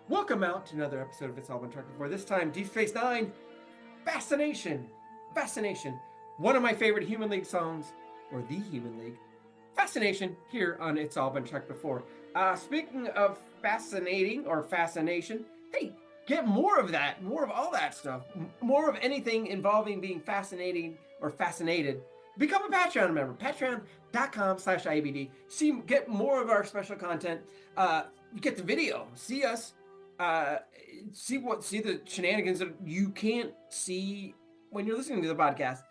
Welcome out to another episode of It's All Been Trucked Before. This time, DS9, Fascination. Fascination. One of my favorite Human League songs, or the Human League. Fascination, here on It's All Been Trucked Before. Speaking of fascinating or fascination, hey, get more of that, more of all that stuff, more of anything involving being fascinating or fascinated. Become a Patreon member, patreon.com/IABD. Get more of our special content. Get the video, see us, see the shenanigans that you can't see when you're listening to the podcast.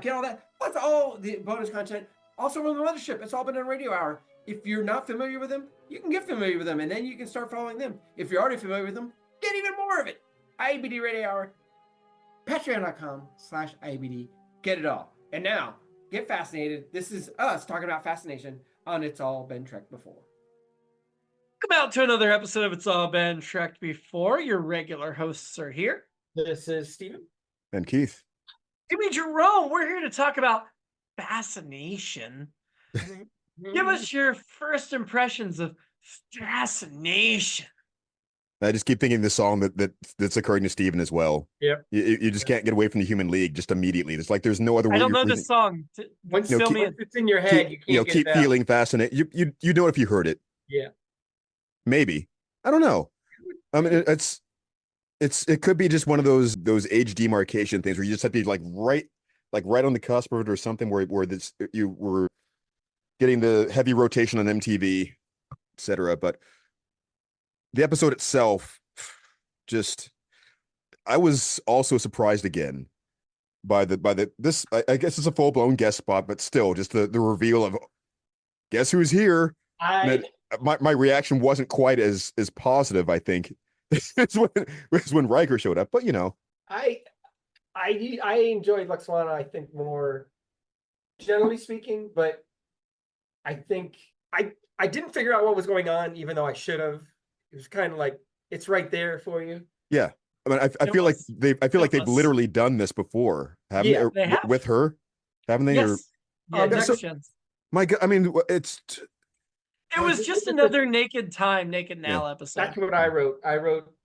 Get all that. Plus all the bonus content. Also from the mothership. It's all been on Radio Hour. If you're not familiar with them, you can get familiar with them, and then you can start following them. If you're already familiar with them, get even more of it. IABD Radio Hour, patreon.com/IABD. Get it all. And now, get fascinated. This is us talking about fascination on It's All Been Trekked Before. Welcome out to another episode of It's All Been Trekked Before. Your regular hosts are here. This is Steven. And Keith. Jimmy-Jerome, we're here to talk about fascination. Give us your first impressions of fascination. I just keep thinking the song that's occurring to Steven as well. Yeah. You just can't get away from the Human League just immediately. It's like there's no other way. I don't know this song. Once it's in your head, you can't keep feeling fascinated. You know it if you heard it. Yeah. Maybe. I don't know. I mean, it could be just one of those age demarcation things where you just have to be like right on the cusp of it or something where this you were getting the heavy rotation on MTV, etc. But the episode itself, I was also surprised again by this. I guess it's a full blown guest spot, but still, just the reveal of guess who's here. My reaction wasn't quite as positive, I think, as when Riker showed up. But you know, I enjoyed Lwaxana, I think, more generally speaking, but I think I didn't figure out what was going on, even though I should have. It was kind of like it's right there for you. Yeah, I mean, I feel like they've literally done this before, haven't they? With her, haven't they? Yes. Next Gens. My God, I mean, it was just another Naked Now episode. That's what I wrote.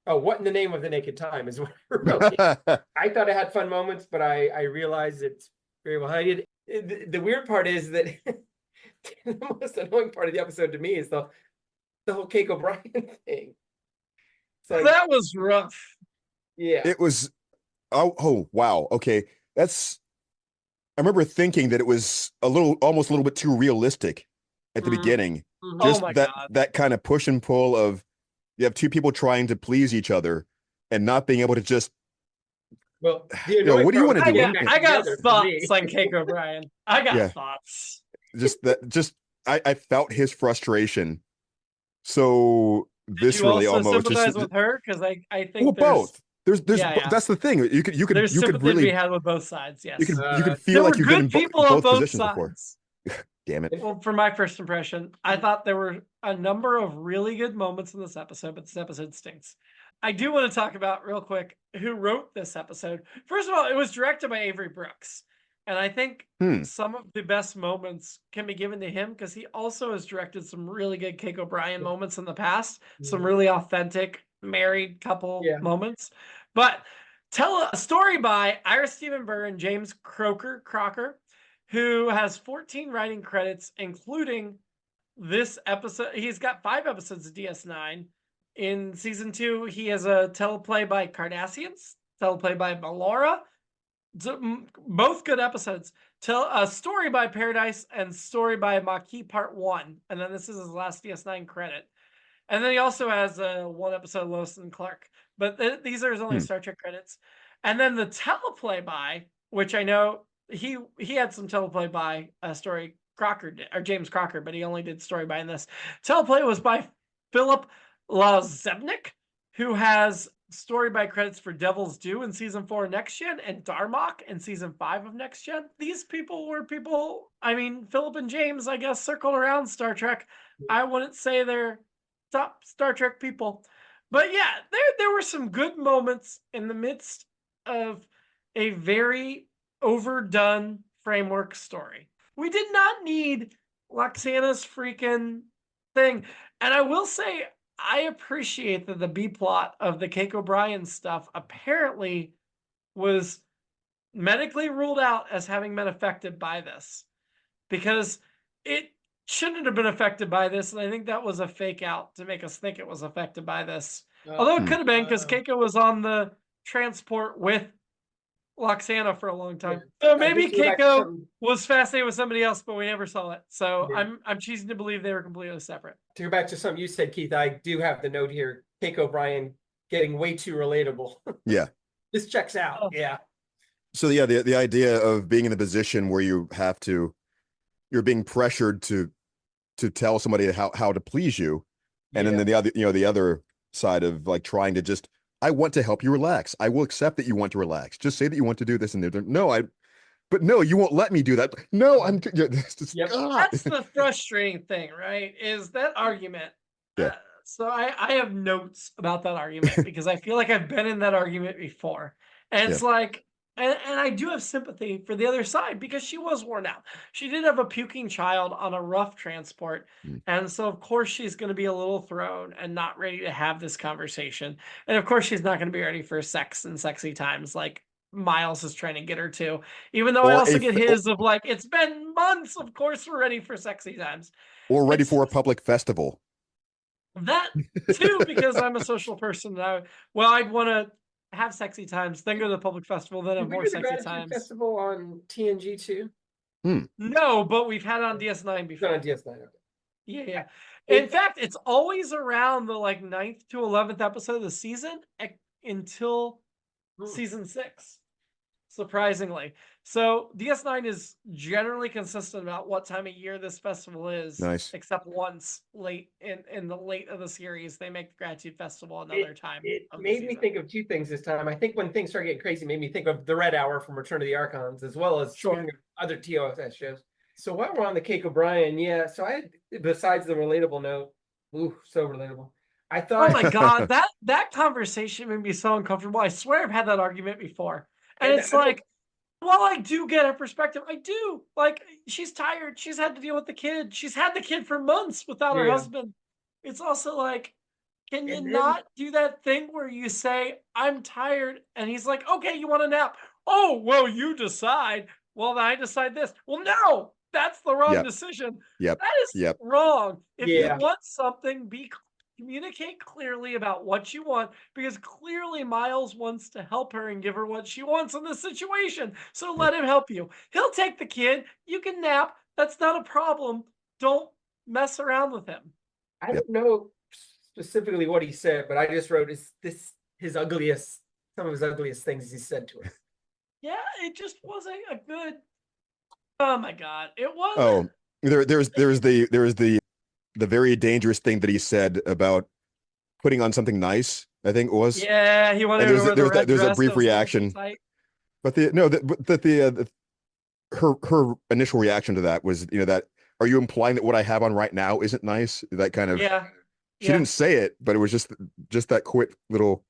Oh, what in the name of the Naked Time is what I wrote. I thought it had fun moments, but I realized it's very well hidden. The weird part is that the most annoying part of the episode to me is the whole Keiko O'Brien thing. Like, that was rough. Yeah. It was. Oh wow. Okay. I remember thinking that it was almost a little bit too realistic at the beginning. Just that kind of push and pull of you have two people trying to please each other and not being able to just. Well, what do you want to do? I got thoughts on Keiko O'Brien. I got thoughts. I felt his frustration. So viscerally, almost sympathize with her because I think both. There's that's the thing. You could really be had with both sides. Yes, you could feel like you've been in both positions before. Damn it. Well, for my first impression, I thought there were a number of really good moments in this episode, but this episode stinks. I do want to talk about real quick who wrote this episode. First of all, it was directed by Avery Brooks. And I think some of the best moments can be given to him because he also has directed some really good Keiko O'Brien moments in the past, some really authentic married couple moments. But tell a story by Ira Stephen Burr and James Crocker, who has 14 writing credits, including this episode. He's got 5 episodes of DS9. In season 2, he has a teleplay by Cardassians, teleplay by Melora. Both good episodes. Tell a story by Paradise and story by Maquis Part 1. And then this is his last DS9 credit. And then he also has one episode of Lois and Clark. But these are his only Star Trek credits. And then the teleplay by, which I know he had some teleplay by story Crocker or James Crocker, but he only did story by in this. Teleplay was by Philip Lazebnik, who has story by credits for Devil's Due in season 4 Next Gen and Darmok in season 5 of Next Gen. These people were Philip and James, I guess, circled around Star Trek. I wouldn't say they're top Star Trek people. But yeah, there were some good moments in the midst of a very overdone framework story. We did not need Lwaxana's freaking thing. And I will say, I appreciate that the B plot of the Keiko Bryan stuff apparently was medically ruled out as having been affected by this, because it shouldn't have been affected by this, and I think that was a fake out to make us think it was affected by this. Although it could have been, because Keiko was on the transport with Lwaxana for a long time. So maybe Keiko was fascinated with somebody else, but we never saw it. So I'm choosing to believe they were completely separate. To go back to something you said, Keith, I do have the note here. Keiko Bryan getting way too relatable. Yeah. This checks out. Oh. Yeah. So yeah, the idea of being in the position where you're being pressured to tell somebody how to please you, and then the other side of like trying to just, I want to help you relax. I will accept that you want to relax. Just say that you want to do this, and but no, you won't let me do that. No, I'm just, That's the frustrating thing, right? Is that argument. Yeah. So I have notes about that argument because I feel like I've been in that argument before. And it's like, and I do have sympathy for the other side because she was worn out. She did have a puking child on a rough transport. And so, of course, she's going to be a little thrown and not ready to have this conversation. And, of course, she's not going to be ready for sex and sexy times like Miles is trying to get her to. Even though I also get his of like, it's been months. Of course, we're ready for sexy times. Or ready for a public festival. That, too, because I'm a social person. I'd want to have sexy times, then go to the public festival, then have more sexy times. Festival on TNG too? No, but we've had it on DS9 before. On DS9. Okay. Yeah. In fact, it's always around the like 9th to 11th episode of the season until season 6. Surprisingly. So DS9 is generally consistent about what time of year this festival is. Nice. Except once late in the late of the series, they make the Gratitude Festival another time. It made me think of two things this time. I think when things started getting crazy, it made me think of the Red Hour from Return of the Archons, as well as other TOS shows. So while we're on the Keiko Bryan, so I had, besides the relatable note, so relatable. I thought, oh my God, that conversation made me so uncomfortable. I swear I've had that argument before. And it's like, while I do get her perspective, I do. Like, she's tired. She's had to deal with the kid. She's had the kid for months without her husband. It's also like, can you not do that thing where you say, I'm tired, and he's like, okay, you want a nap? Oh, well, you decide. Well, then I decide this. Well, no, that's the wrong decision. That is wrong. If you want something, communicate clearly about what you want, because clearly Miles wants to help her and give her what she wants in this situation. So let him help you. He'll take the kid. You can nap. That's not a problem. Don't mess around with him. I don't know specifically what he said, but I just wrote, is this some of his ugliest things he said to her. Yeah, it just wasn't a good. Oh my God, it was. Oh, there's the very dangerous thing that he said about putting on something nice, I think it was. Yeah, he wanted to wear the red there's dress. a brief reaction. But her initial reaction to that was, that, are you implying that what I have on right now isn't nice? That kind of, she didn't say it, but it was just that quick little.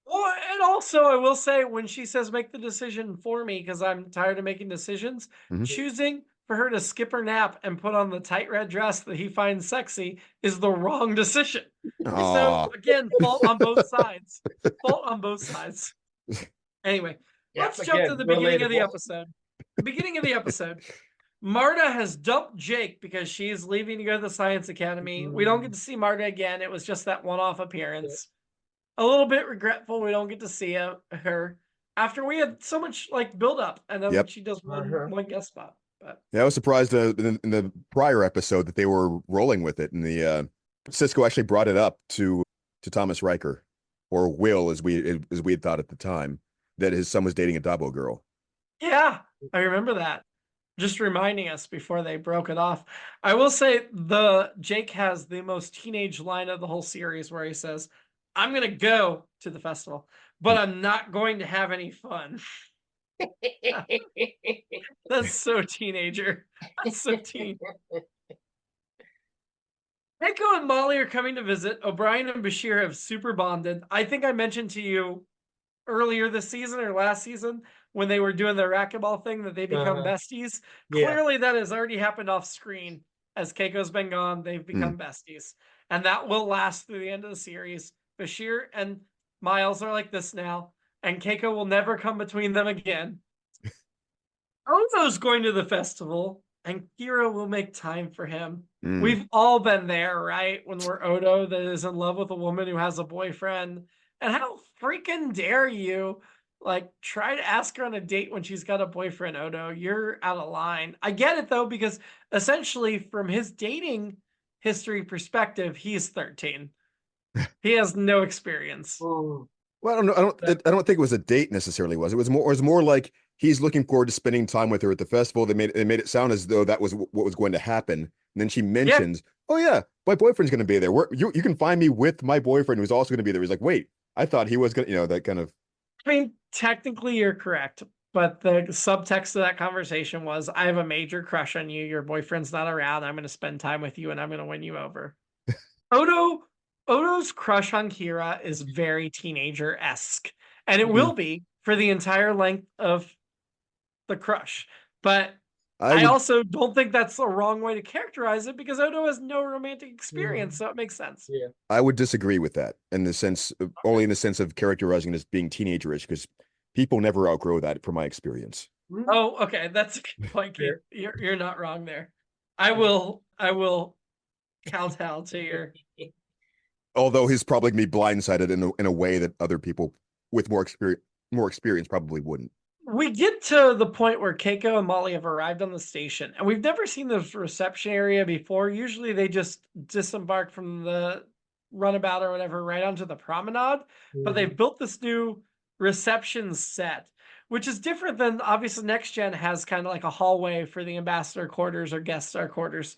Well, and also I will say, when she says make the decision for me because I'm tired of making decisions, choosing for her to skip her nap and put on the tight red dress that he finds sexy is the wrong decision. So again, fault on both sides. Fault on both sides. Anyway, let's jump to the beginning of the episode. The beginning of the episode. Marta has dumped Jake because she's leaving to go to the Science Academy. We don't get to see Marta again. It was just that one-off appearance. A little bit regretful we don't get to see her after we had so much like build up, and then she does one guest spot. But I was surprised in the prior episode that they were rolling with it, and the Cisco actually brought it up to Thomas Riker, or Will, as we had thought at the time, that his son was dating a Dabo girl. Yeah, I remember that. Just reminding us before they broke it off. I will say Jake has the most teenage line of the whole series, where he says, I'm going to go to the festival, but I'm not going to have any fun. That's so teenager. That's so teen. Keiko and Molly are coming to visit. O'Brien and Bashir have super bonded. I think I mentioned to you earlier this season or last season when they were doing the racquetball thing that they become besties. Clearly that has already happened off screen. As Keiko's been gone, they've become besties. and that will last through the end of the series. Bashir and Miles are like this now, and Keiko will never come between them again. Ozo's going to the festival, and Kira will make time for him. Mm. We've all been there, right? When we're Odo that is in love with a woman who has a boyfriend. And how freaking dare you, like, try to ask her on a date when she's got a boyfriend, Odo? You're out of line. I get it, though, because essentially from his dating history perspective, he's 13. He has no experience. Oh, Well, I don't know. I don't think it was a date necessarily. It was more like he's looking forward to spending time with her at the festival. They made it sound as though that was what was going to happen. And then she mentions, "Oh yeah, my boyfriend's going to be there. You can find me with my boyfriend who's also going to be there." He's like, "Wait, I thought he was going to," that kind of. I mean, technically you're correct, but the subtext of that conversation was, I have a major crush on you. Your boyfriend's not around. I'm going to spend time with you and I'm going to win you over. Odo's crush on Kira is very teenager-esque, and it will be for the entire length of the crush. But I also don't think that's the wrong way to characterize it, because Odo has no romantic experience, so it makes sense. yeah. I would disagree with that in the sense, only in the sense of characterizing it as being teenagerish, because people never outgrow that, from my experience. Oh, okay, that's a good point, Keith. You're not wrong there. I will kowtow to your. Although he's probably gonna be blindsided in a way that other people with more experience probably wouldn't. We get to the point where Keiko and Molly have arrived on the station, and we've never seen this reception area before. Usually they just disembark from the runabout or whatever right onto the promenade, but they've built this new reception set, which is different than, obviously, Next Gen has kind of like a hallway for the ambassador quarters or guest star quarters.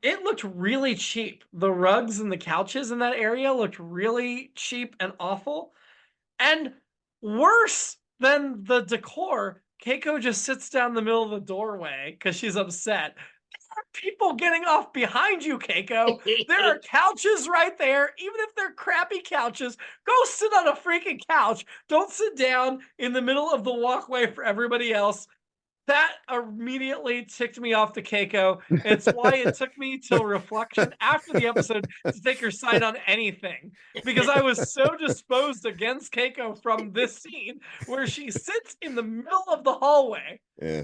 It looked really cheap. The rugs and the couches in that area looked really cheap and awful. And worse than the decor, Keiko just sits down in the middle of the doorway because she's upset. There are people getting off behind you, Keiko. There are couches right there. Even if they're crappy couches, go sit on a freaking couch. Don't sit down in the middle of the walkway for everybody else. That immediately ticked me off to Keiko. It's why it took me till reflection after the episode to take her side on anything, because I was so disposed against Keiko from this scene where she sits in the middle of the hallway. Yeah,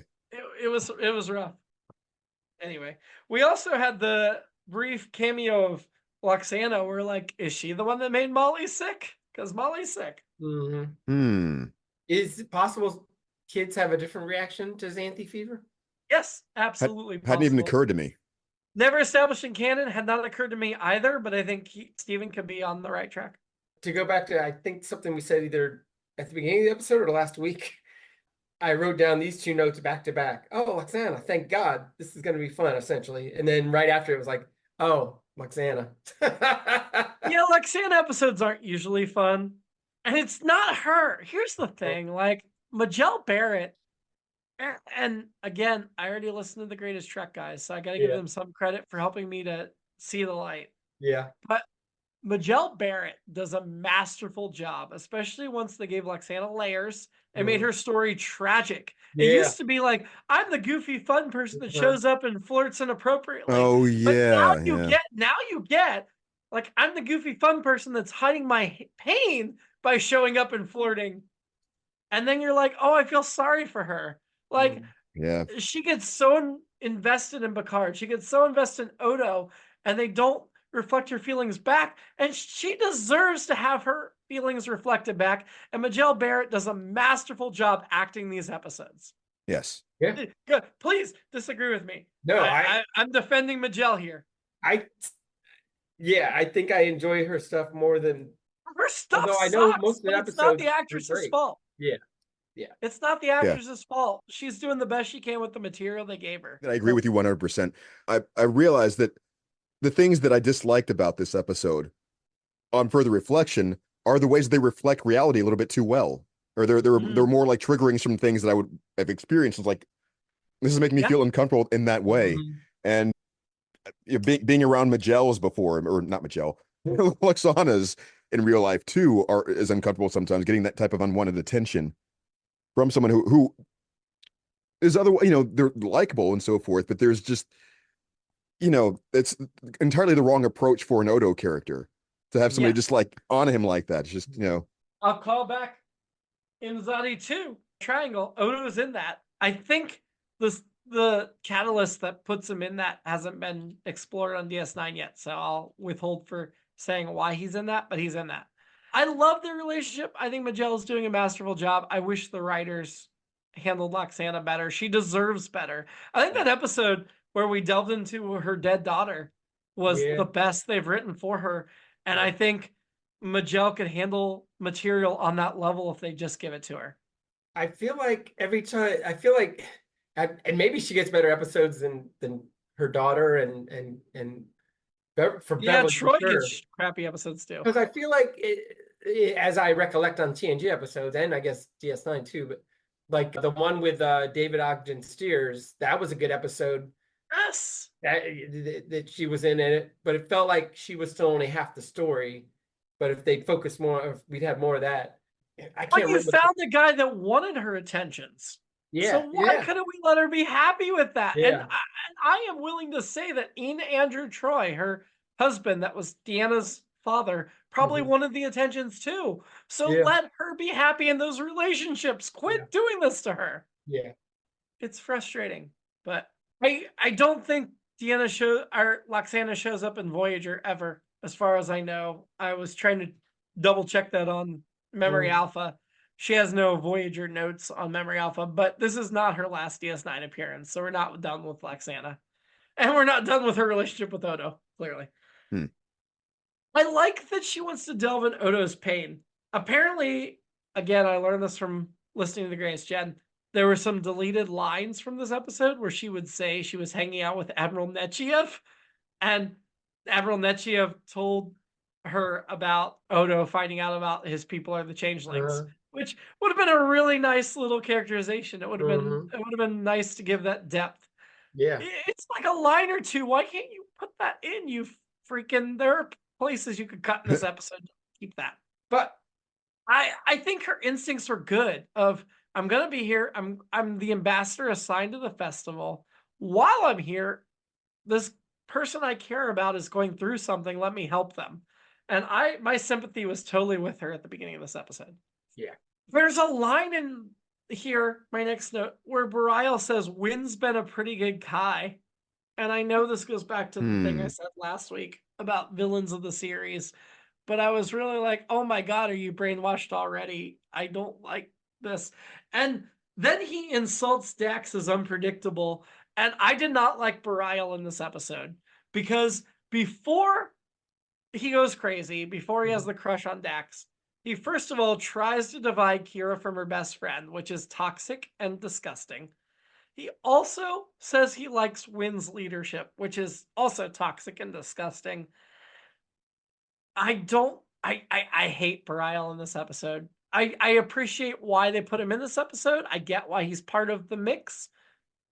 it was rough. Anyway, we also had the brief cameo of Lwaxana. We're like, is she the one that made Molly sick? Because Molly's sick. Is it possible kids have a different reaction to xanthe fever? Yes, absolutely. Hadn't even occurred to me. Never established in canon, had not occurred to me either, but I think Steven could be on the right track. To go back to, I think, something we said either at the beginning of the episode or last week, I wrote down these two notes back to back. Oh, Lwaxana, thank God. This is going to be fun, essentially. And then right after it was like, oh, Lwaxana. Yeah, Lwaxana episodes aren't usually fun. And it's not her. Here's the thing, like, Majel Barrett, and again, I already listened to the Greatest Trek guys, so I got to give them some credit for helping me to see the light. Yeah. But Majel Barrett does a masterful job, especially once they gave Lwaxana layers and made her story tragic. It used to be like, I'm the goofy, fun person that shows up and flirts inappropriately. Oh, But yeah. now you get, like, I'm the goofy, fun person that's hiding my pain by showing up and flirting. And then you're like, oh, I feel sorry for her. Like, she gets so invested in Picard. She gets so invested in Odo, and they don't reflect her feelings back. And she deserves to have her feelings reflected back. And Majel Barrett does a masterful job acting these episodes. Yes. Yeah. Good. Please disagree with me. No, I'm defending Majel here. I think I enjoy her stuff more than her stuff. Although I know sucks, most of the but episodes it's not the actress's fault. Yeah. It's not the actress's fault. She's doing the best she can with the material they gave her. I agree with you 100%. I realized that the things that I disliked about this episode, on further reflection, are the ways they reflect reality a little bit too well. Or they're more like triggering some things that I would have experienced. It's like, this is making me feel uncomfortable in that way. And being around Majels before, or not Majel, Lwaxanas in real life too is uncomfortable sometimes, getting that type of unwanted attention from someone who is they're likable and so forth, but there's just, it's entirely the wrong approach for an Odo character to have somebody Yeah. just like on him like that. It's just, I'll call back in Zadi 2 Triangle. Odo's in that. I think the catalyst that puts him in that hasn't been explored on DS9 yet, so I'll withhold for saying why he's in that, but he's in that. I love their relationship. I think Magel's doing a masterful job. I wish the writers handled Lwaxana better. She deserves better. I think that episode where we delved into her dead daughter was the best they've written for her. And I think Majel could handle material on that level if they just give it to her. I feel like and maybe she gets better episodes than her daughter and for Beverly, Troy for sure. gets crappy episodes too. Because I feel like as I recollect on TNG episodes, and I guess DS9 too, but like the one with David Ogden Steers, that was a good episode. Yes. That she was in it, but it felt like she was still only half the story. But if they'd focus more, if we'd have more of that. I can't But you remember. found the guy that wanted her attentions. Yeah. So why couldn't we let her be happy with that? Yeah. And I am willing to say that Ian Andrew Troy, her husband, that was Deanna's father, probably wanted the attentions too. So let her be happy in those relationships. Quit doing this to her. Yeah. It's frustrating, but I don't think Lwaxana shows up in Voyager ever, as far as I know. I was trying to double check that on Memory Alpha. She has no Voyager notes on Memory Alpha, but this is not her last DS9 appearance, so we're not done with Lwaxana. And we're not done with her relationship with Odo, clearly. I like that she wants to delve in Odo's pain. Apparently, again, I learned this from listening to The Greatest Gen, there were some deleted lines from this episode where she would say she was hanging out with Admiral Nechayev, and Admiral Nechayev told her about Odo finding out about his people are the changelings, which would have been a really nice little characterization. It would have been nice to give that depth. Yeah. It's like a line or two. Why can't you put that in? You freaking, there are places you could cut in this episode. Keep that. But I think her instincts were good of, I'm going to be here. I'm the ambassador assigned to the festival. While I'm here, this person I care about is going through something. Let me help them. And my sympathy was totally with her at the beginning of this episode. Yeah. There's a line in here, my next note, where Bareil says, Wynn's been a pretty good Kai. And I know this goes back to the thing I said last week about villains of the series. But I was really like, oh my God, are you brainwashed already? I don't like this. And then he insults Dax as unpredictable. And I did not like Bareil in this episode. Because before he goes crazy, before he has the crush on Dax, he first of all tries to divide Kira from her best friend, which is toxic and disgusting. He also says he likes Wynn's leadership, which is also toxic and disgusting. I hate Bareil in this episode. I appreciate why they put him in this episode. I get why he's part of the mix.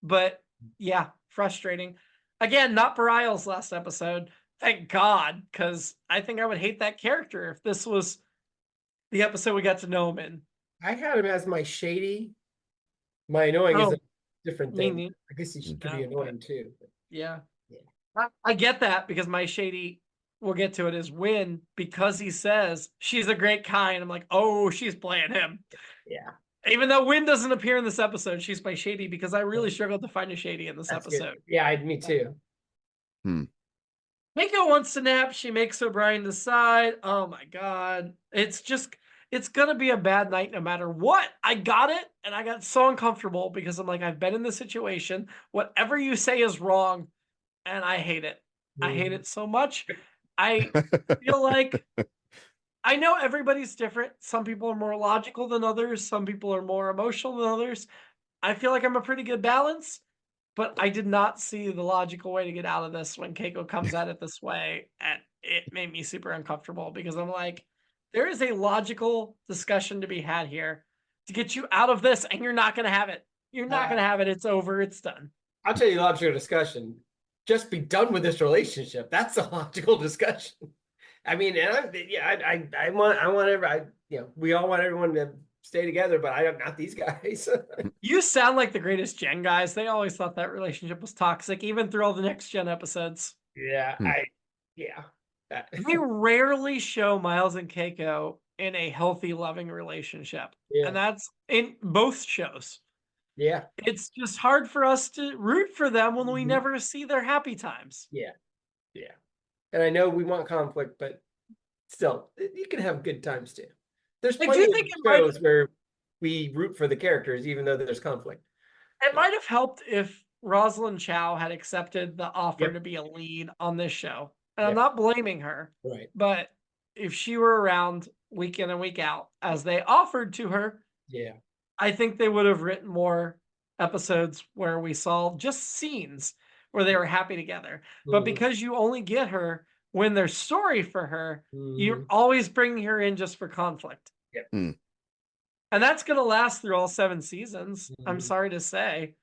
But yeah, frustrating. Again, not Bareil's last episode. Thank God, because I think I would hate that character if this was the episode we got to know him in. I had him as my shady. My annoying is a different thing. I guess he could be annoying too. But. Yeah. I get that, because my shady, we'll get to it, is Wynn, because he says she's a great Kai, and I'm like, oh, she's playing him. Yeah. Even though Wynn doesn't appear in this episode, she's my shady, because I really struggled to find a shady in this episode. Good. Yeah, me too. Miko wants to nap. She makes O'Brien decide. Oh my God. It's going to be a bad night no matter what. I got it. And I got so uncomfortable because I'm like, I've been in this situation. Whatever you say is wrong. And I hate it. I hate it so much. I feel like I know everybody's different. Some people are more logical than others. Some people are more emotional than others. I feel like I'm a pretty good balance. But I did not see the logical way to get out of this when Keiko comes at it this way. And it made me super uncomfortable because I'm like, there is a logical discussion to be had here to get you out of this, and you're not going to have it. You're not going to have it. It's over. It's done. I'll tell you the logical discussion. Just be done with this relationship. That's a logical discussion. I mean, and we all want everyone to stay together, but I am not these guys. You sound like the greatest Gen guys. They always thought that relationship was toxic, even through all the Next Gen episodes. Yeah, Hmm. They rarely show Miles and Keiko in a healthy, loving relationship. Yeah. And that's in both shows. Yeah. It's just hard for us to root for them when we Mhm. never see their happy times. Yeah. And I know we want conflict, but still, you can have good times too. There's I plenty do of think it might- shows where we root for the characters, even though there's conflict. It might have helped if Rosalind Chow had accepted the offer Yep. to be a lead on this show. And I'm Yep. not blaming her, Right. but if she were around week in and week out, as they offered to her, Yeah. I think they would have written more episodes where we saw just scenes where they were happy together. But Mhm. because you only get her when there's story for her, you're Mhm. always bringing her in just for conflict. Yep. Hmm. And that's going to last through all 7 seasons. I'm Mhm. sorry to say.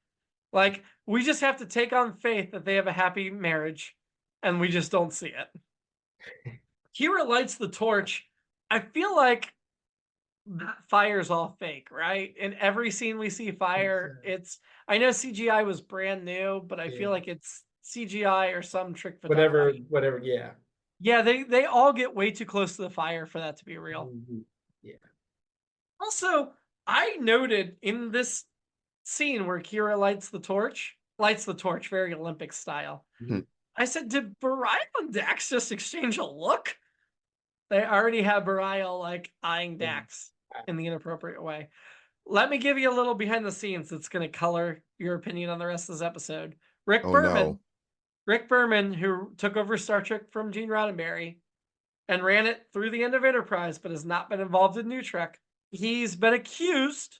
Like, we just have to take on faith that they have a happy marriage, and we just don't see it. Kira lights the torch. I feel like that fire's all fake, right? In every scene we see fire, I know CGI was brand new, but I feel Yeah. like it's CGI or some trick photography. Whatever. Yeah. Yeah, they all get way too close to the fire for that to be real. Mhm. Also, I noted in this scene where Kira lights the torch very Olympic style. Mhm. I said, did Barial and Dax just exchange a look? They already have Barial like eyeing Dax in the inappropriate way. Let me give you a little behind the scenes that's going to color your opinion on the rest of this episode. Rick Berman, who took over Star Trek from Gene Roddenberry and ran it through the end of Enterprise, but has not been involved in New Trek. He's been accused,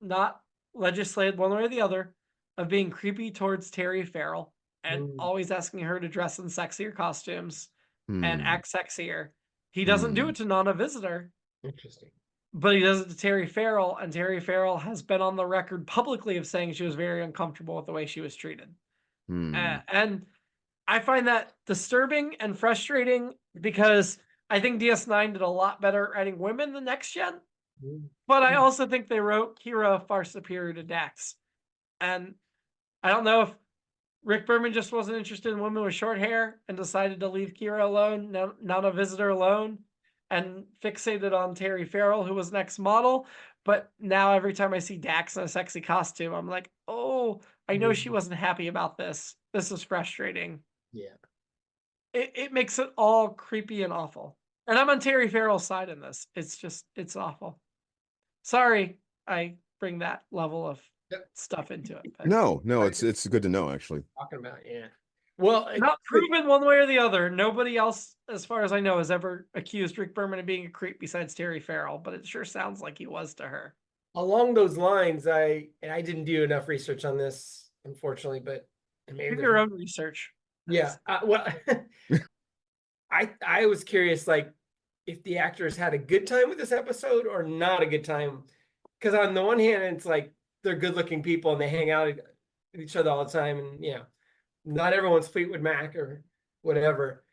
not legislated one way or the other, of being creepy towards Terry Farrell and always asking her to dress in sexier costumes and act sexier. He doesn't do it to Nana Visitor. Interesting. But he does it to Terry Farrell, and Terry Farrell has been on the record publicly of saying she was very uncomfortable with the way she was treated. And I find that disturbing and frustrating because I think DS9 did a lot better at writing women than Next Gen. But I also think they wrote Kira far superior to Dax. And I don't know if Rick Berman just wasn't interested in women with short hair and decided to leave Kira alone, not a visitor alone, and fixated on Terry Farrell, who was next model. But now every time I see Dax in a sexy costume, I'm like, oh, I know she wasn't happy about this. This is frustrating. Yeah. It makes it all creepy and awful. And I'm on Terry Farrell's side in this. It's awful. Sorry, I bring that level of stuff into it. But No, it's good to know actually. Talking about, yeah. Well, not proven one way or the other. Nobody else, as far as I know, has ever accused Rick Berman of being a creep besides Terry Farrell, but it sure sounds like he was to her. along those lines, I didn't do enough research on this, unfortunately, but maybe Do your own research. Yeah. Well, I was curious, like, if the actors had a good time with this episode or not a good time. Because on the one hand, it's like they're good-looking people and they hang out with each other all the time, and not everyone's Fleetwood Mac or whatever.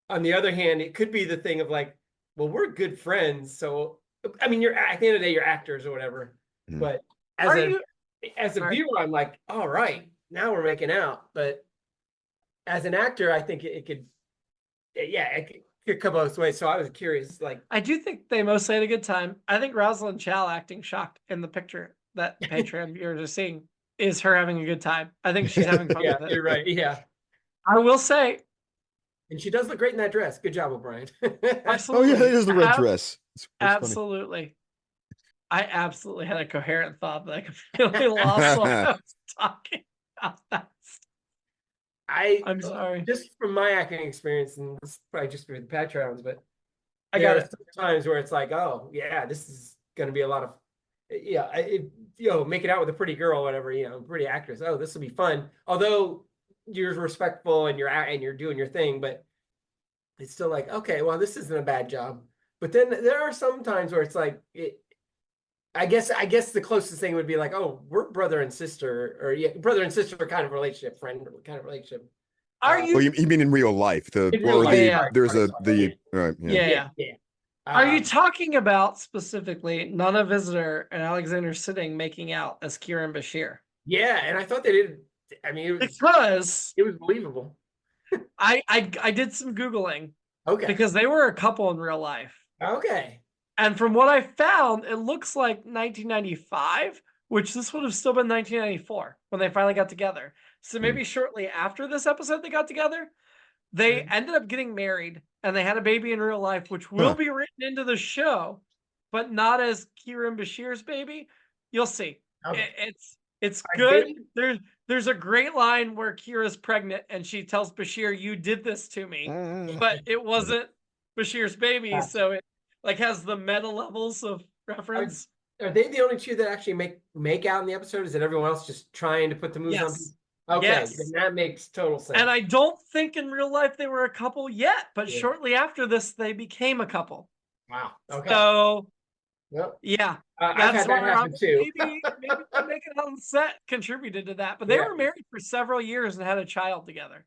On the other hand, it could be the thing of like, well, we're good friends, so I mean, you're at the end of the day, you're actors or whatever. But as a viewer, I'm like, all right, now we're making out. But as an actor, I think it could come both ways. So I was curious, like, I do think they mostly had a good time. I think Rosalind Chow acting shocked in the picture that Patreon viewers are seeing is her having a good time. I think she's having fun with it. You're right. Yeah. I will say. And she does look great in that dress. Good job, O'Brien. Absolutely. Oh yeah, it is the red dress. It's absolutely. Funny. I absolutely had a coherent thought that I completely lost while I was talking about that. I'm sorry. Just from my acting experience, and this is probably just with the Patrons, but I got it. Times where it's like, oh yeah, this is going to be a lot of, making out with a pretty girl, whatever, pretty actress. Oh, this will be fun. Although you're respectful and you're doing your thing, but it's still like, okay, well, this isn't a bad job. But then there are some times where it's like, I guess the closest thing would be like, oh, we're brother and sister, or brother and sister kind of relationship, friend kind of relationship. Are you? Well, you mean in real life? Yeah. Right? Yeah. Are you talking about specifically Nana Visitor and Alexander Sitting making out as Kira and Bashir? Yeah, and I thought they did. I mean, Because it was believable. I did some Googling Okay. because they were a couple in real life. Okay. And from what I found, it looks like 1995, which this would have still been 1994 when they finally got together. So maybe shortly after this episode they got together. They ended up getting married and they had a baby in real life, which will be written into the show, but not as Kira and Bashir's baby. You'll see. Okay. It's good. There's a great line where Kira's pregnant and she tells Bashir, "You did this to me," but it wasn't Bashir's baby, so it like has the meta levels of reference. Are they the only two that actually make out in the episode? Is it everyone else just trying to put the moves on people? Okay, Yes. then that makes total sense. And I don't think in real life they were a couple yet, but shortly after this, they became a couple. Wow. Okay. So, well, yeah, I've had that happen too. maybe making it on set contributed to that. But they were married for several years and had a child together.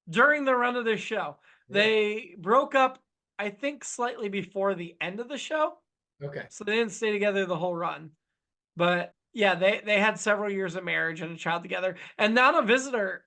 During the run of this show, they broke up, I think, slightly before the end of the show. Okay. So they didn't stay together the whole run. But yeah, they had several years of marriage and a child together. And Nana Visitor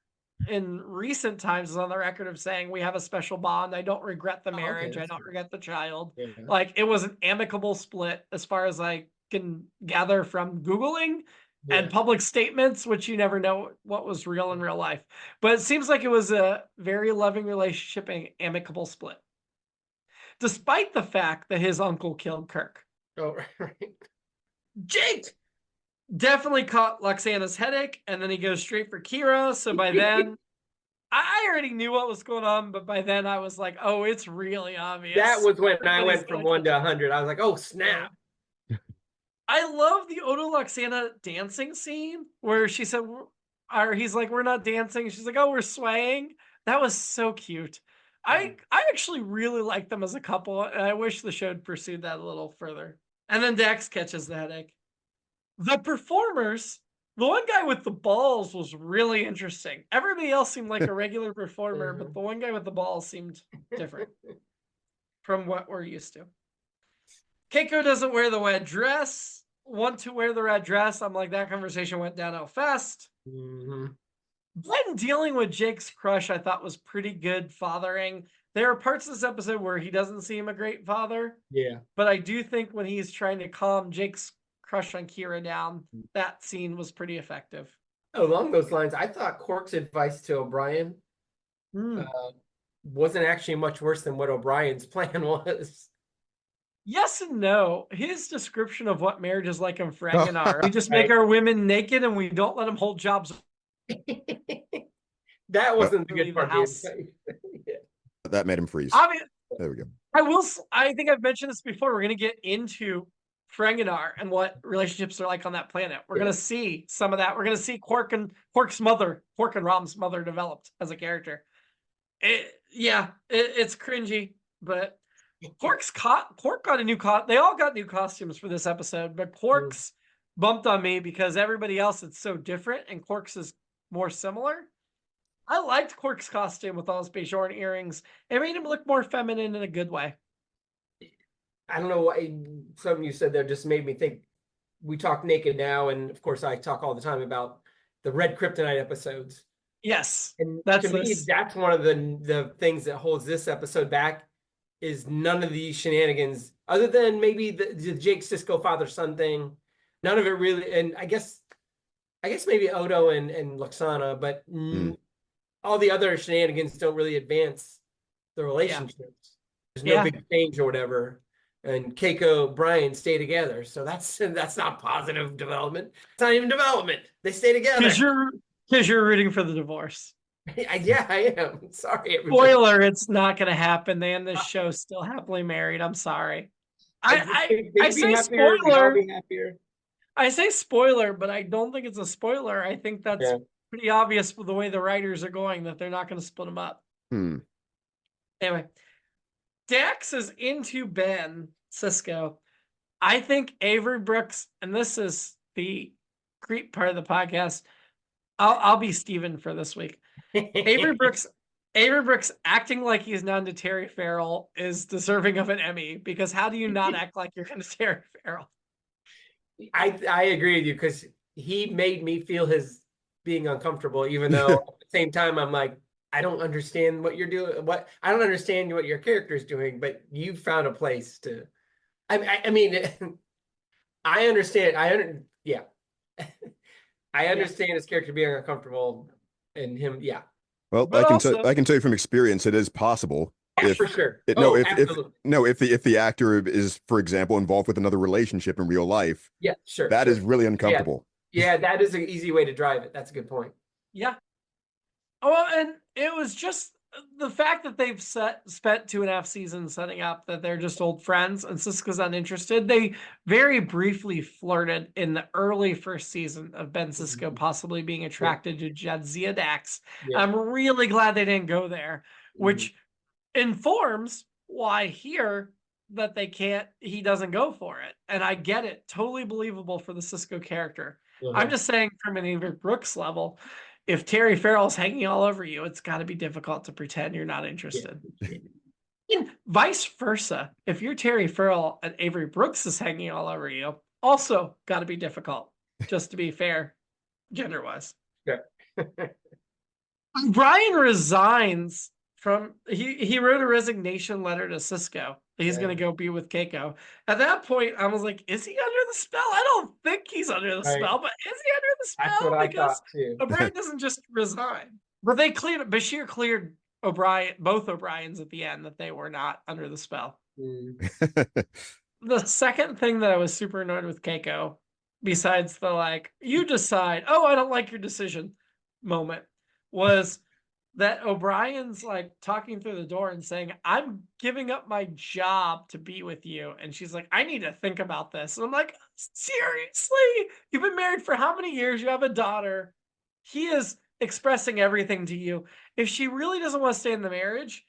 in recent times is on the record of saying, "We have a special bond. I don't regret the marriage. I don't regret the child." Yeah. Like, it was an amicable split as far as I can gather from Googling and public statements, which you never know what was real in real life. But it seems like it was a very loving relationship and amicable split. Despite the fact that his uncle killed Kirk. Oh, right. Jake definitely caught Lwaxana's headache, and then he goes straight for Kira. So by then, I already knew what was going on, but by then I was like, oh, it's really obvious. That was when I went from 1 to 100. I was like, oh, snap. I love the Odo Lwaxana dancing scene where she said, or he's like, "We're not dancing." She's like, "Oh, we're swaying." That was so cute. I actually really like them as a couple, and I wish the show had pursued that a little further. And then Dax catches the headache. The performers, the one guy with the balls was really interesting. Everybody else seemed like a regular performer, but the one guy with the balls seemed different from what we're used to. Keiko doesn't wear the red dress. Want to wear the red dress. I'm like, that conversation went downhill fast. Glenn dealing with Jake's crush, I thought, was pretty good fathering. There are parts of this episode where he doesn't seem a great father. Yeah. But I do think when he's trying to calm Jake's crush on Kira down, that scene was pretty effective. Along those lines, I thought Quark's advice to O'Brien wasn't actually much worse than what O'Brien's plan was. Yes and no. His description of what marriage is like in Frankienar. We just make our women naked and we don't let them hold jobs. That wasn't the good part. That made him freeze. I mean, there we go. I think I've mentioned this before. We're going to get into Ferenginar and what relationships are like on that planet. We're going to see some of that. We're going to see Quark and Rom's mother developed as a character. It's cringy, but Quark got a new they all got new costumes for this episode, but Quark's bumped on me because everybody else it's so different and Quark's is more similar. I liked Quark's costume with all his Bajoran earrings. It made him look more feminine in a good way. I don't know why something you said there just made me think. We talk naked now, and of course I talk all the time about the Red Kryptonite episodes. Yes, and to me, that's one of the things that holds this episode back. Is none of these shenanigans, other than maybe the Jake Sisko father-son thing, none of it really, and I guess maybe Odo and Lwaxana, but all the other shenanigans don't really advance the relationships. There's no big change or whatever. And Keiko, Brian stay together. So that's not positive development. It's not even development. They stay together. Because you're rooting for the divorce. Yeah, I am. Sorry, everybody. Spoiler, it's not going to happen. They end this show still happily married. I'm sorry. I say spoiler. I say spoiler, but I don't think it's a spoiler. I think that's pretty obvious with the way the writers are going that they're not going to split them up. Anyway, Dax is into Ben Sisko. I think Avery Brooks, and this is the creep part of the podcast. I'll be Steven for this week. Avery Brooks Avery Brooks acting like he's known to Terry Farrell is deserving of an Emmy, because how do you not act like you're going to Terry Farrell? I agree with you, because he made me feel his being uncomfortable, even though at the same time I'm like, I don't understand what you're doing. I don't understand what your character is doing, but you found a place to. I mean, I understand. Yeah, I understand his character being uncomfortable, and him. Yeah, Well, But also, I can tell you from experience, it is possible. yeah, If for sure. it, Oh, no, if absolutely. no, if the actor is, for example, involved with another relationship in real life, Yeah, sure. that Sure. is really Yeah, uncomfortable. yeah, that is an easy way to drive it. That's a good point. yeah. Oh, and it was just the fact that they've spent 2.5 seasons setting up that they're just old friends and Sisko's uninterested. They very briefly flirted in the early first season of Ben Sisko possibly being attracted to Jadzia Dax. Yeah. I'm really glad they didn't go there, which informs why here that he doesn't go for it. And I get it. Totally believable for the Sisko character. I'm just saying, from an Avery Brooks level, if Terry Farrell's hanging all over you, it's got to be difficult to pretend you're not interested. And vice versa. If you're Terry Farrell and Avery Brooks is hanging all over you, also got to be difficult, just to be fair, gender-wise. Yeah. Brian resigns from, he wrote a resignation letter to Sisko. He's going to go be with Keiko. At that point, I was like, is he under the spell? I don't think he's under the spell, but is he under the spell? That's what I Because thought too. O'Brien doesn't just resign. But Bashir cleared both O'Briens at the end, that they were not under the spell. The second thing that I was super annoyed with Keiko, besides the like, you decide, oh, I don't like your decision moment, was that O'Brien's like talking through the door and saying, I'm giving up my job to be with you. And she's like, I need to think about this. And I'm like, seriously? You've been married for how many years? You have a daughter. He is expressing everything to you. If she really doesn't want to stay in the marriage,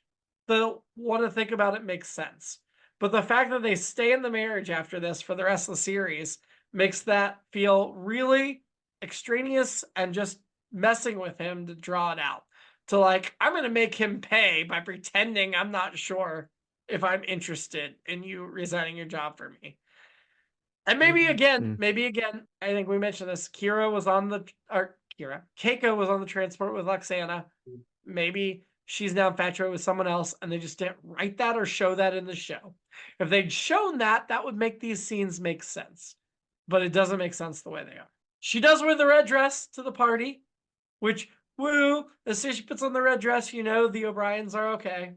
they'll want to think about it makes sense. But the fact that they stay in the marriage after this for the rest of the series makes that feel really extraneous and just messing with him to draw it out. To like, I'm going to make him pay by pretending I'm not sure if I'm interested in you resigning your job for me. And maybe again, I think we mentioned this. Keiko was on the transport with Lwaxana. Maybe she's now infatuated with someone else, and they just didn't write that or show that in the show. If they'd shown that, that would make these scenes make sense. But it doesn't make sense the way they are. She does wear the red dress to the party, which, woo, as soon as she puts on the red dress, you know the O'Briens are okay.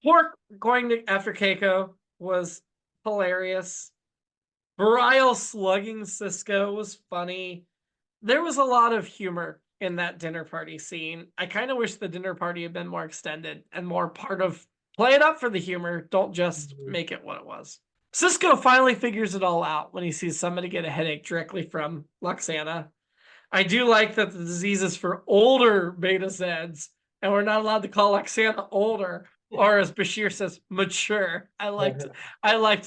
Pork going after Keiko was hilarious. Bareil slugging Sisko was funny. There was a lot of humor in that dinner party scene. I kind of wish the dinner party had been more extended and more part of play it up for the humor. Don't just make it what it was. Sisko finally figures it all out when he sees somebody get a headache directly from Lwaxana. I do like that the disease is for older Beta Zeds, and we're not allowed to call Lwaxana older, or as Bashir says, mature. I liked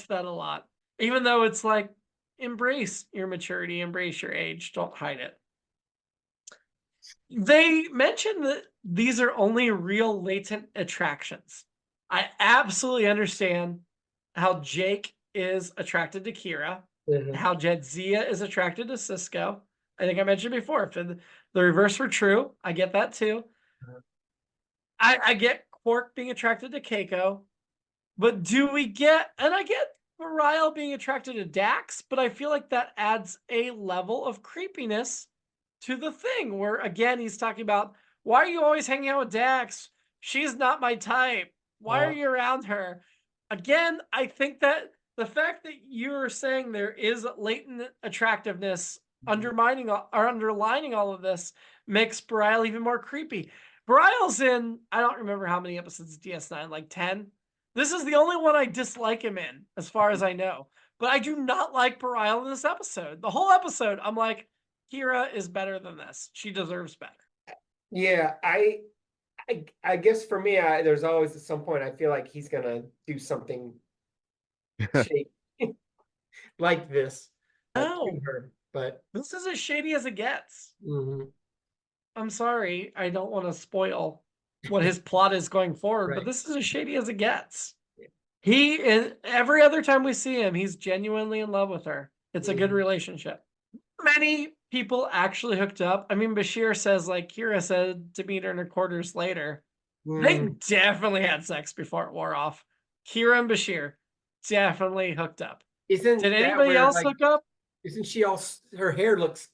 that a lot. Even though it's like, embrace your maturity, embrace your age, don't hide it. They mentioned that these are only real latent attractions. I absolutely understand how Jake is attracted to Kira, how Jadzia is attracted to Sisko. I think I mentioned before, if the reverse were true, I get that too. I get Quark being attracted to Keiko, but do we get, and I get Bareil being attracted to Dax, but I feel like that adds a level of creepiness to the thing where, again, he's talking about, why are you always hanging out with Dax? She's not my type. Why are you around her? Again, I think that the fact that you're saying there is latent attractiveness underlining all of this makes Bareil even more creepy. Bareil's in, I don't remember how many episodes of DS9, like 10. This is the only one I dislike him in, as far as I know. But I do not like Bareil in this episode. The whole episode, I'm like, Kira is better than this. She deserves better. Yeah, I guess for me, there's always at some point I feel like he's gonna do something shady like this to her, but this is as shady as it gets. I'm sorry, I don't want to spoil what his plot is going forward, but Right. this is as shady as it gets. Yeah. He is, every other time we see him, he's genuinely in love with her. It's a good relationship. Many people actually hooked up. I mean, Bashir says, like Kira said to meet her in her quarters later. They definitely had sex before it wore off. Kira and Bashir definitely hooked up. Isn't Did that anybody where, else like, hook up? isn't she all her hair looks?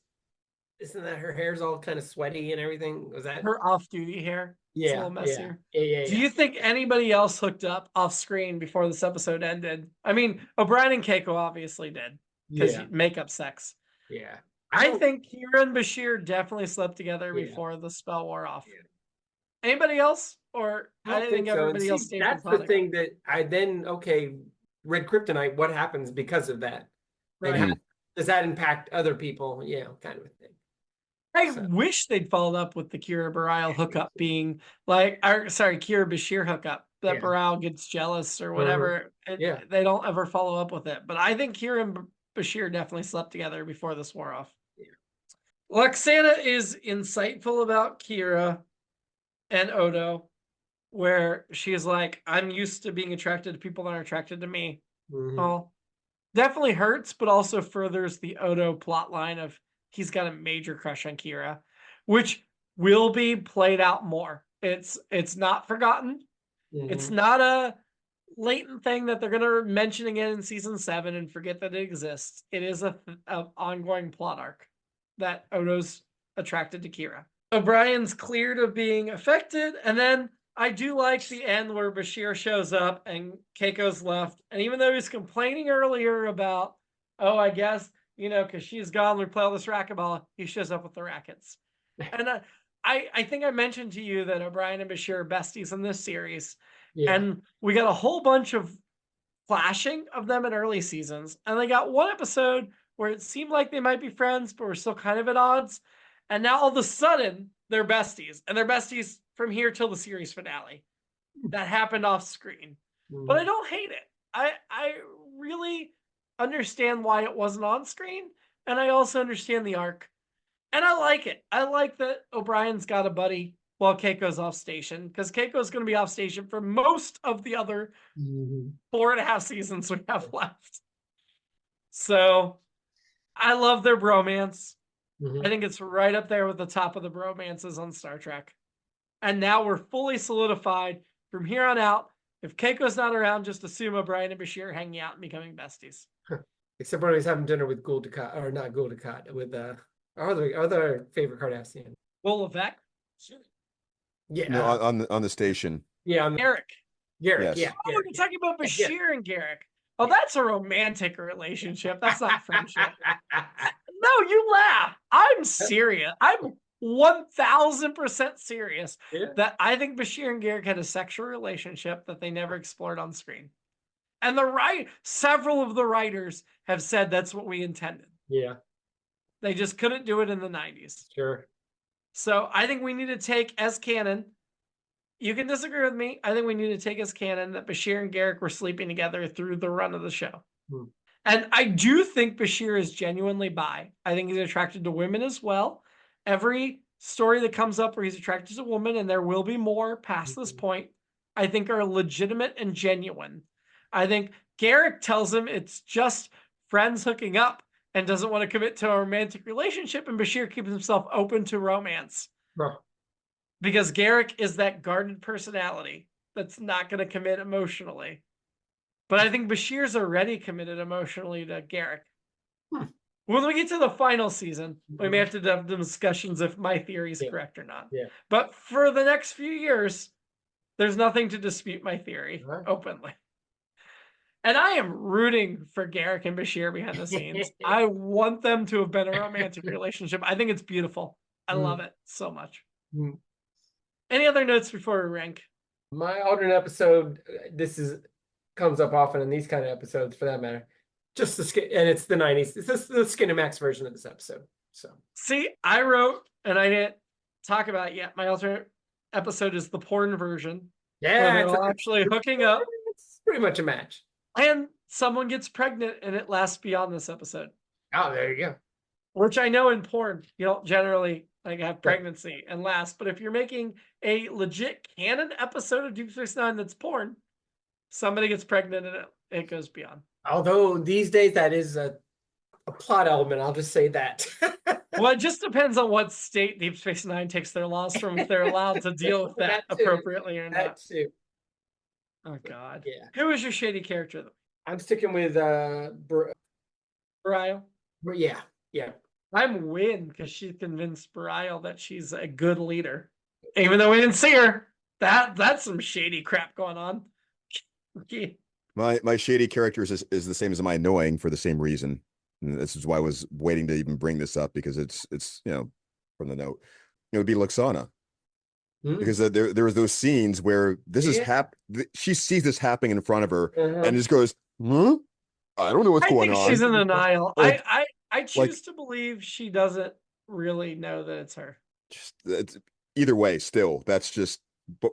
Isn't that her hair's all kind of sweaty and everything? Was that Her off-duty hair. It's a Yeah, little messier. yeah. Do you think anybody else hooked up off screen before this episode ended? I mean, O'Brien and Keiko obviously did because Yeah, makeup sex. yeah. I don't- think Kira and Bashir definitely slept together Yeah. before the spell wore off. Yeah. Anybody else? Or I don't think so. And everybody else see, stayed that's the platonic? thing that I then Red Kryptonite. What happens because of that? And Right. how does that impact other people? Yeah, kind of a thing. I So- wish they'd followed up with the Kira Bareil hookup being like, Kira Bashir hookup that Yeah. Bareil gets jealous or whatever. Yeah. They don't ever follow up with it. But I think Kira and Bashir definitely slept together before this wore off. Yeah. Lwaxana is insightful about Kira and Odo, where she's like, I'm used to being attracted to people that are attracted to me. Mhm. Well, definitely hurts, but also furthers the Odo plot line of he's got a major crush on Kira, which will be played out more. It's not forgotten. It's Mhm. not a latent thing that they're going to mention again in season 7 and forget that it exists. It is a ongoing plot arc that Odo's attracted to Kira. O'Brien's cleared of being affected, and then I do like the end where Bashir shows up and Keiko's left. And even though he's complaining earlier about, oh, I guess, because she's gone, we play all this racquetball, he shows up with the rackets. And I think I mentioned to you that O'Brien and Bashir are besties in this series. Yeah. And we got a whole bunch of flashing of them in early seasons. And they got one episode where it seemed like they might be friends, but we're still kind of at odds. And now all of a sudden, they're besties. And they're besties from here till the series finale. That happened off screen. But I don't hate it. I really understand why it wasn't on screen. And I also understand the arc. And I like it. I like that O'Brien's got a buddy while Keiko's off station. Because Keiko's going to be off station for most of the other Mhm. 4.5 seasons we have left. So I love their bromance. Mhm. I think it's right up there with the top of the bromances on Star Trek. And now we're fully solidified from here on out. If Keiko's not around, just assume O'Brien and Bashir are hanging out and becoming besties. Except when he's having dinner with Gul Dukat, or not Gul Dukat, with our other favorite Cardassian. Will Levesque? Yeah. No, on the station. Yeah. On the, Eric. Garrick. Yes. Yeah. Oh, you're talking about Yeah. Bashir and Garrick. Oh, that's a romantic relationship. That's not friendship. No, you laugh. I'm serious. I'm 1000% serious Yeah. that I think Bashir and Garrick had a sexual relationship that they never explored on screen. And several of the writers have said that's what we intended. Yeah. They just couldn't do it in the 90s. Sure. So I think we need to take as canon. You can disagree with me. I think we need to take as canon that Bashir and Garrick were sleeping together through the run of the show. And I do think Bashir is genuinely bi. I think he's attracted to women as well. Every story that comes up where he's attracted to a woman, and there will be more past this point, I think are legitimate and genuine. I think Garrick tells him it's just friends hooking up and doesn't want to commit to a romantic relationship, and Bashir keeps himself open to romance. Bro. Because Garrick is that guarded personality that's not going to commit emotionally. But I think Bashir's already committed emotionally to Garrick. When we get to the final season, we may have to have the discussions if my theory is correct or not. Yeah. But for the next few years, there's nothing to dispute my theory openly. And I am rooting for Garrick and Bashir behind the scenes. I want them to have been a romantic relationship. I think it's beautiful. I love it so much. Any other notes before we rank? My alternate episode, comes up often in these kind of episodes for that matter. Just the skin, and it's the 90s. It's just the Skinamax version of this episode. So see, I wrote, and I didn't talk about it yet. My alternate episode is the porn version. yeah, It's actually hooking up, It's pretty much a match. and someone gets pregnant, and it lasts beyond this episode. Oh, there you go. Which I know in porn, you don't generally like have pregnancy and last. But if you're making a legit canon episode of Deep Space Nine that's porn, somebody gets pregnant and it goes beyond. Although these days that is a plot element, I'll just say that. Well, it just depends on what state Deep Space Nine takes their laws from, if they're allowed to deal with that That too. appropriately or That not. too. Oh God. Yeah. Who is your shady character though? I'm sticking with Barile? yeah. I'm Win because she convinced Barile that she's a good leader. Even though we didn't see her. That's some shady crap going on. My shady character is the same as my annoying for the same reason. And this is why I was waiting to even bring this up, because it's from the note. It would be Lwaxana. Because there was those scenes where this is she sees this happening in front of her and just goes, huh? I don't know what's going on. She's in denial. Like, I choose to believe she doesn't really know that it's her. Just either way, still, that's just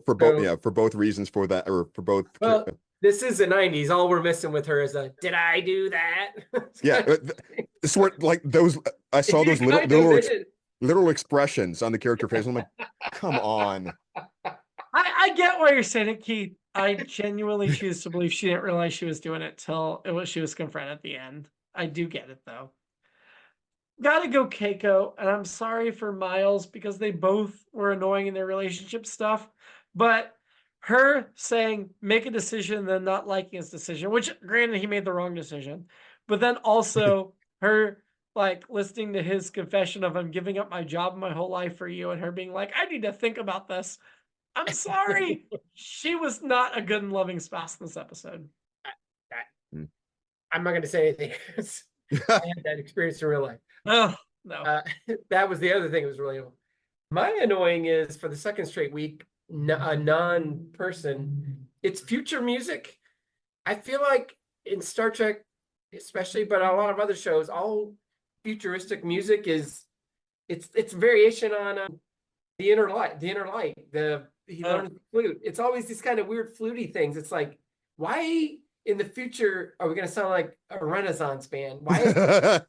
for both for both reasons, for that, or for both. Well, this is the 90s. All we're missing with her is did I do that? Yeah, it's what, like, those, I saw those little expressions on the character face. I'm like, come on. I get why you're saying it, Keith. I genuinely choose to believe she didn't realize she was doing it till she was confronted at the end. I do get it though. Gotta go Keiko, and I'm sorry for Miles because they both were annoying in their relationship stuff, but her saying make a decision and then not liking his decision, which granted he made the wrong decision, but then also her like listening to his confession of I'm giving up my job my whole life for you, and her being like, I need to think about this. I'm sorry. She was not a good and loving spouse in this episode. I'm not going to say anything. I had that experience in real life. Oh, no. That was the other thing that was really annoying. My annoying is for the second straight week, a non-person, it's future music. I feel like in Star Trek, especially, but a lot of other shows, all futuristic music it's variation on the inner light, he learned the flute. It's always these kind of weird fluty things. It's like, why in the future are we going to sound like a Renaissance band? Why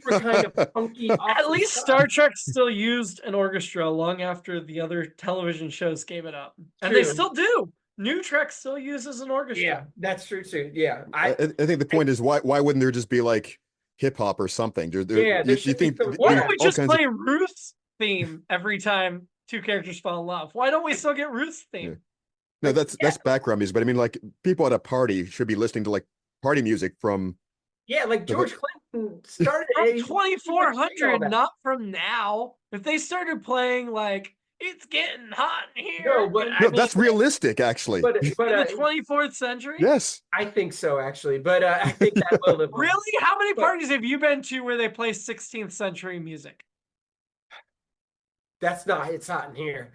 we're kind of funky? At least Star Trek still used an orchestra long after the other television shows gave it up, and they still do. New Trek still uses an orchestra. Yeah, that's true too. Yeah, I think the point is why wouldn't there just be like hip hop or something? Why don't we just play Ruth's theme every time two characters fall in love? Why don't we still get Ruth's theme? Yeah. No, that's background music, but I mean, like, people at a party should be listening to like party music from. Yeah, like George Clinton started from 2400, not from now. If they started playing like it's getting hot in here, that's realistic, actually. But in the 24th century, yes, I think so, actually. But I think that will live on. Really, how many parties have you been to where they play 16th century music? It's hot in here.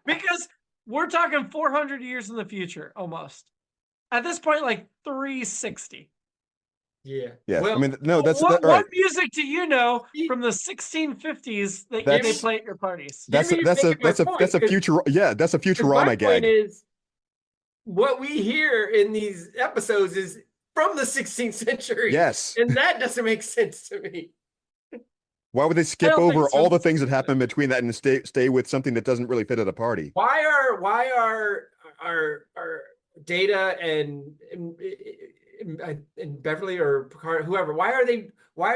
Because we're talking 400 years in the future, almost. At this point, like 360. Yeah. Well, I mean, no, what music do you know from the 1650s that they play at your parties? That's a Futurama gag. Is what we hear in these episodes is from the 16th century. Yes. And that doesn't make sense to me. Why would they skip over all the things that happen between that and stay with something that doesn't really fit at a party? Why are Data and Beverly or Picard, whoever, why are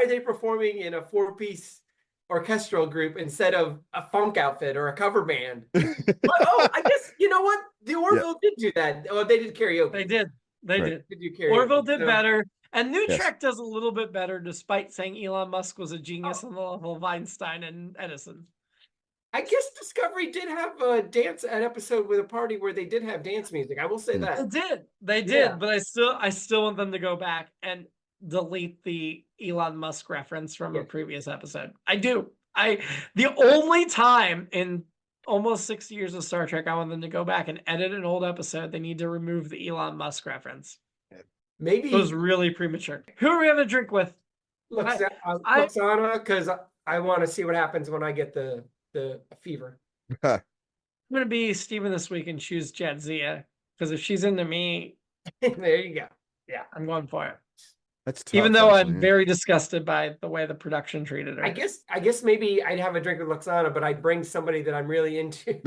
they performing in a 4-piece orchestral group instead of a funk outfit or a cover band? I guess you know what? The Orville did do that. Oh, they did karaoke. They did. They did. Karaoke. Orville did better. And New Trek does a little bit better, despite saying Elon Musk was a genius on the level of Einstein and Edison. I guess Discovery did have an episode with a party where they did have dance music. I will say that. They did, but I still want them to go back and delete the Elon Musk reference from a previous episode. I do. The only time in almost 60 years of Star Trek I want them to go back and edit an old episode, they need to remove the Elon Musk reference. Maybe it was really premature. Who are we having a drink with? Lwaxana, because I want to see what happens when I get the fever. I'm gonna be Steven this week and choose Jadzia, because if she's into me, there you go. Yeah, I'm going for it. That's tough. Even though actually. I'm very disgusted by the way the production treated her. I guess maybe I'd have a drink with Lwaxana, but I'd bring somebody that I'm really into.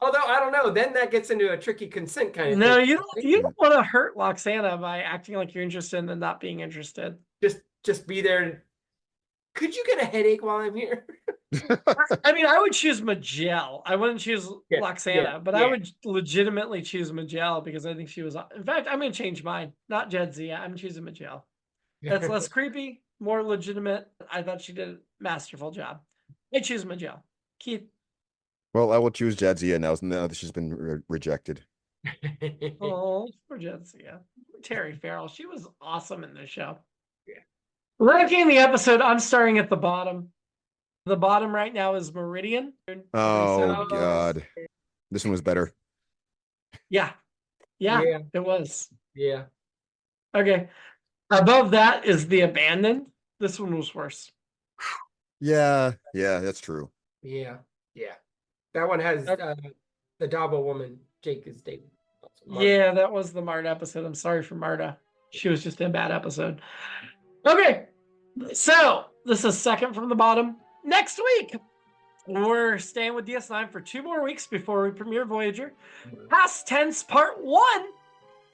Although I don't know, then that gets into a tricky consent kind of No, thing. you don't want to hurt Lwaxana by acting like you're interested and then not being interested. Just be there. Could you get a headache while I'm here? I mean, I would choose Majel. I wouldn't choose Yeah, Lwaxana, but yeah. I would legitimately choose Majel because I think she was. In fact, I'm going to change mine. Not Jadzia. I'm choosing Majel. That's less creepy, more legitimate. I thought she did a masterful job. I choose Majel. Keith. Well, I will choose Jadzia now that she's been rejected. Oh, poor Jadzia. Terry Farrell. She was awesome in this show. Yeah. Ranking the episode, I'm starting at the bottom. The bottom right now is Meridian. Oh God, this one was better. Yeah, it was. Yeah. Okay. Above that is The Abandoned. This one was worse. Yeah, that's true. Yeah. That one has the Dabo woman, Jake is dating. Yeah, that was the Marta episode. I'm sorry for Marta. She was just a bad episode. Okay. So this is second from the bottom. Next week, we're staying with DS9 for 2 more weeks before we premiere Voyager. Past Tense Part 1,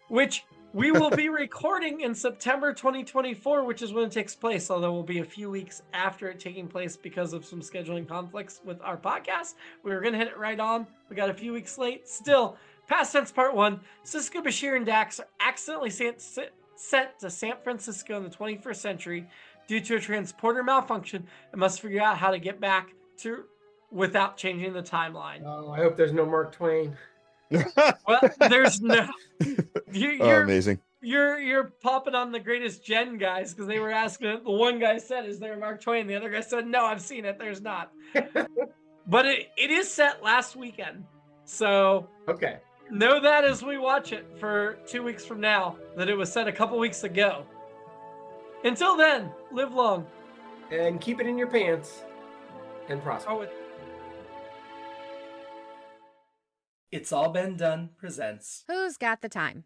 which we will be recording in September 2024, which is when it takes place, although it will be a few weeks after it taking place because of some scheduling conflicts with our podcast. We were going to hit it right on. We got a few weeks late. Still, Past Tense Part 1, Sisko, Bashir, and Dax are accidentally sent to San Francisco in the 21st century due to a transporter malfunction and must figure out how to get back to without changing the timeline. Oh, I hope there's no Mark Twain. Well, there's no. You're amazing. You're popping on the Greatest Gen guys because they were asking. The one guy said, "Is there Mark Twain?" The other guy said, "No, I've seen it. There's not." But it is set last weekend, so Okay. know that as we watch it for 2 weeks from now, that it was set a couple weeks ago. Until then, live long. And keep it in your pants and prosper. Oh, It's All Been Done presents Who's got the time?